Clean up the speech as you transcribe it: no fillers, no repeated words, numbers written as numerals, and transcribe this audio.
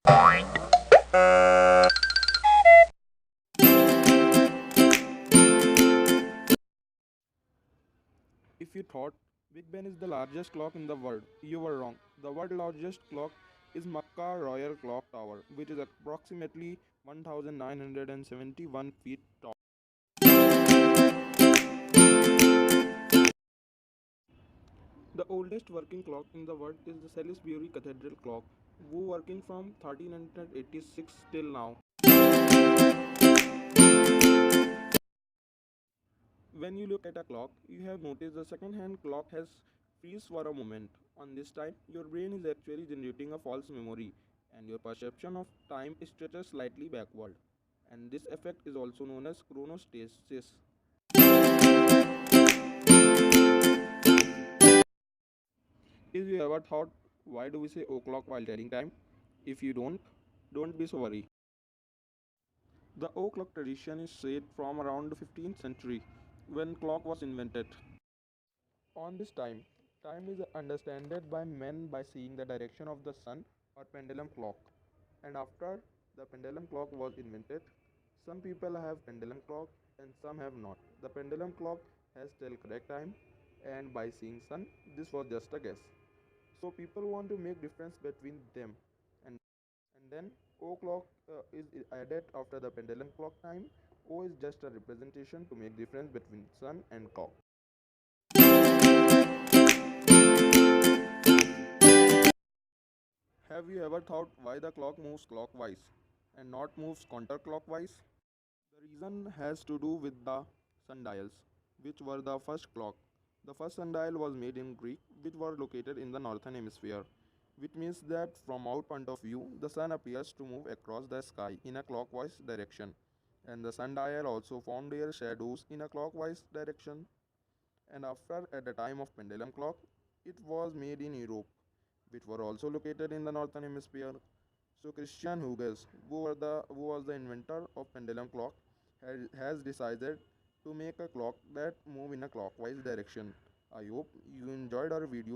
If you thought Big Ben is the largest clock in the world, you were wrong. The world's largest clock is Makkah Royal Clock Tower, which is approximately 1971 feet tall. The oldest working clock in the world is the Salisbury Cathedral clock, who working from 1386 till now. When you look at a clock, you have noticed the second hand clock has freeze for a moment. On this time, your brain is actually generating a false memory and your perception of time stretches slightly backward. And this effect is also known as chronostasis. If you ever thought, why do we say o'clock while telling time? If you don't be so worried. The o'clock tradition is said from around the 15th century when clock was invented. On this time, time is understood by men by seeing the direction of the sun or pendulum clock. And after the pendulum clock was invented, some people have pendulum clock and some have not. The pendulum clock has tell correct time and by seeing sun, this was just a guess. So people want to make difference between them and then O clock is added after the pendulum clock time. O is just a representation to make difference between sun and clock. Have you ever thought why the clock moves clockwise and not moves counterclockwise? The reason has to do with the sundials, which were the first clock. The first sundial was made in Greek, which were located in the northern hemisphere, which means that from our point of view, the sun appears to move across the sky in a clockwise direction, and the sundial also formed their shadows in a clockwise direction. And after, at the time of pendulum clock, it was made in Europe, which were also located in the northern hemisphere. So Christian Huygens, who was the inventor of pendulum clock, has decided to make a clock that move in a clockwise direction. I hope you enjoyed our video.